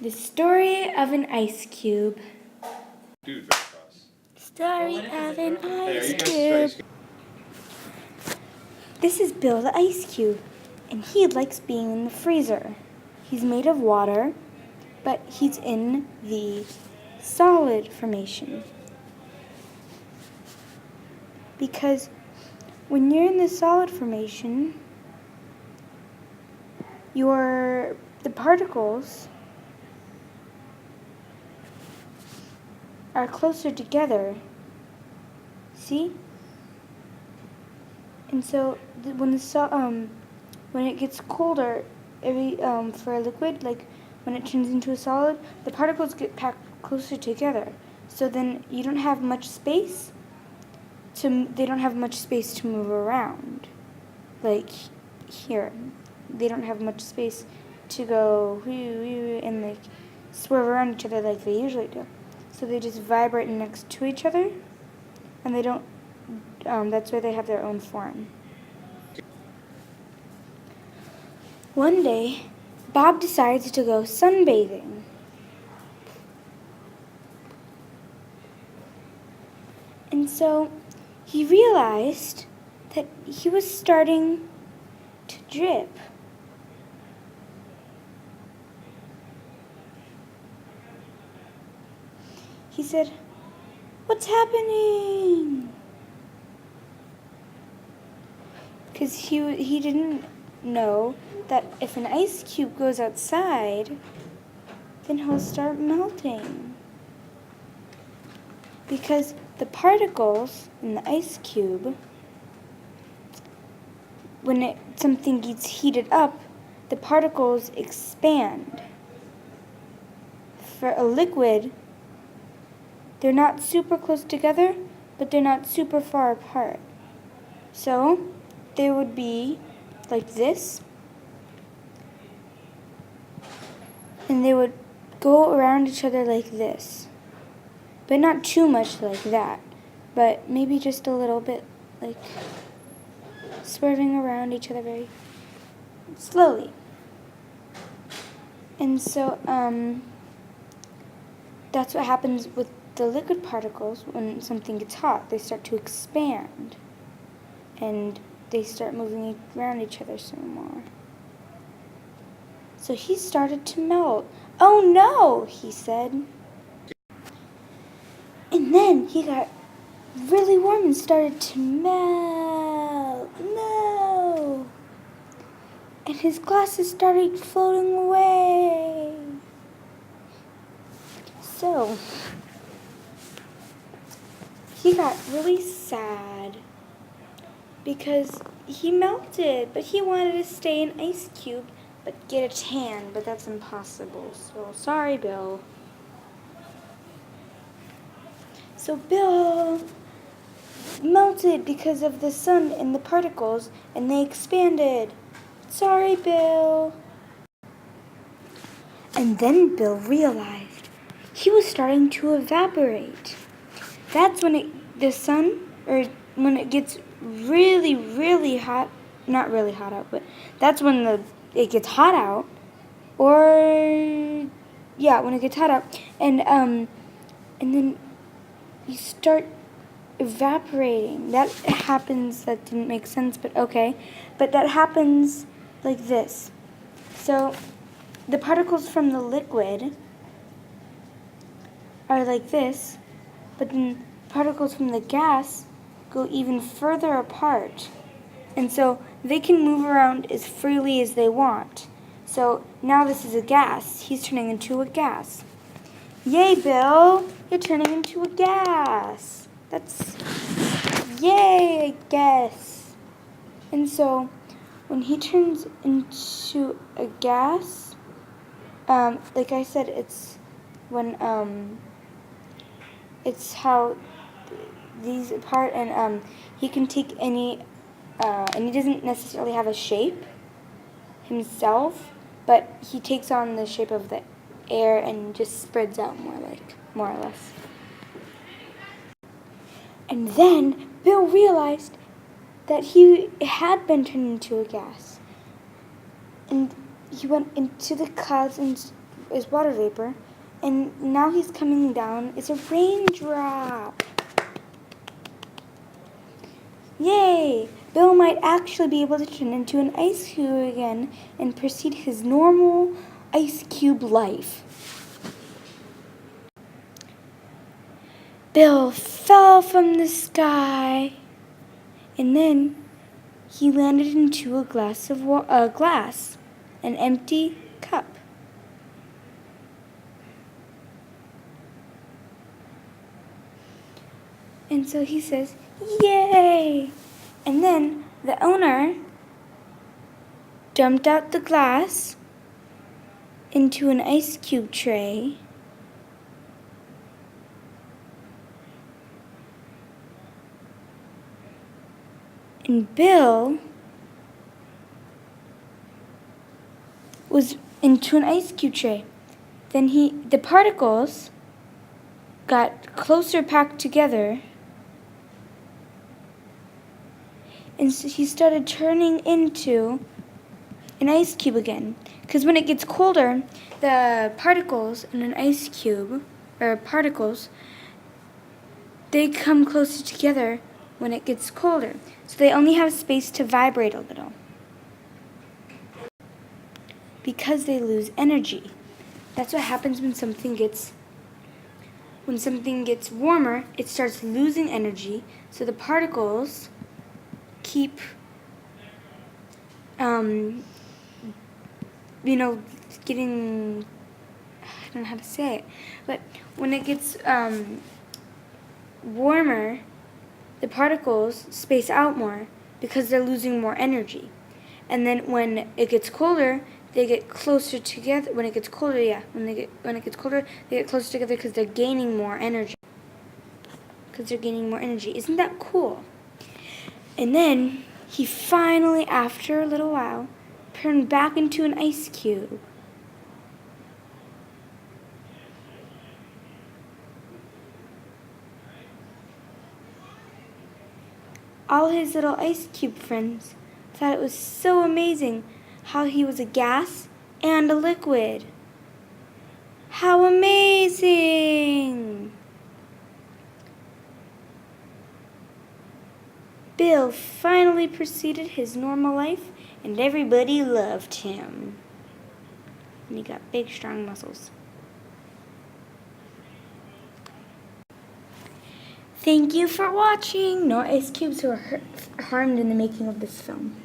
The story of an ice cube. Dude, very cross. Story of an ice cube. This is Bill the ice cube, and he likes being in the freezer. He's made of water, but he's in the solid formation. Because when you're in the solid formation, the particles are closer together. See? And so when it gets colder, for a liquid, like when it turns into a solid, the particles get packed closer together. So then you don't have much space. They don't have much space to move around. Like here, they don't have much space to go and like swerve around each other like they usually do. So they just vibrate next to each other, and they don't. That's why they have their own form. One day, Bob decides to go sunbathing. And so he realized that he was starting to drip. He said, "What's happening?" Because he didn't know that if an ice cube goes outside, then he'll start melting. Because the particles in the ice cube, when something gets heated up, the particles expand. For a liquid, they're not super close together, but they're not super far apart. So they would be like this, and they would go around each other like this. But not too much like that, but maybe just a little bit, like swerving around each other very slowly. And so that's what happens with the liquid particles when something gets hot. They start to expand, and they start moving around each other some more. So he started to melt. "Oh no," he said. And then he got really warm and started to melt. No! And his glasses started floating away. So he got really sad because he melted, but he wanted to stay an ice cube but get a tan, but that's impossible. So sorry, Bill. So Bill melted because of the sun and the particles, and they expanded. Sorry, Bill. And then Bill realized he was starting to evaporate. That's when when it gets really, really hot. Not really hot out, but that's when it gets hot out. When it gets hot out, and then you start evaporating. That happens. That didn't make sense, but okay. But that happens like this. So the particles from the liquid are like this, but then particles from the gas go even further apart. And so they can move around as freely as they want. So now this is a gas. He's turning into a gas. Yay, Bill! You're turning into a gas. That's yay, I guess. And so when he turns into a gas, like I said, it's when it's how these apart, and he can take any, and he doesn't necessarily have a shape himself, but he takes on the shape of the air and just spreads out more or less. And then Bill realized that he had been turned into a gas. And he went into the clouds and is water vapor, and now he's coming down. It's a raindrop. Yay! Bill might actually be able to turn into an ice cube again and proceed his normal ice cube life. Bill fell from the sky, and then he landed into a glass, an empty cup. And so he says, "Yay!" And then the owner dumped out the glass into an ice cube tray. And Bill was into an ice cube tray. Then the particles got closer packed together, and so he started turning into an ice cube again. Because when it gets colder, the particles in an ice cube, or particles, they come closer together when it gets colder. So they only have space to vibrate a little, because they lose energy. That's what happens when something gets warmer. It starts losing energy, so the particles keep getting, I don't know how to say it, but when it gets warmer, the particles space out more because they're losing more energy. And then when it gets colder, they get closer together. When it gets colder, they get closer together because they're gaining more energy. Isn't that cool? And then he finally, after a little while, turned back into an ice cube. All his little ice cube friends thought it was so amazing how he was a gas and a liquid. How amazing! Bill finally proceeded his normal life, and everybody loved him. And he got big, strong muscles. Thank you for watching. No ice cubes were harmed in the making of this film.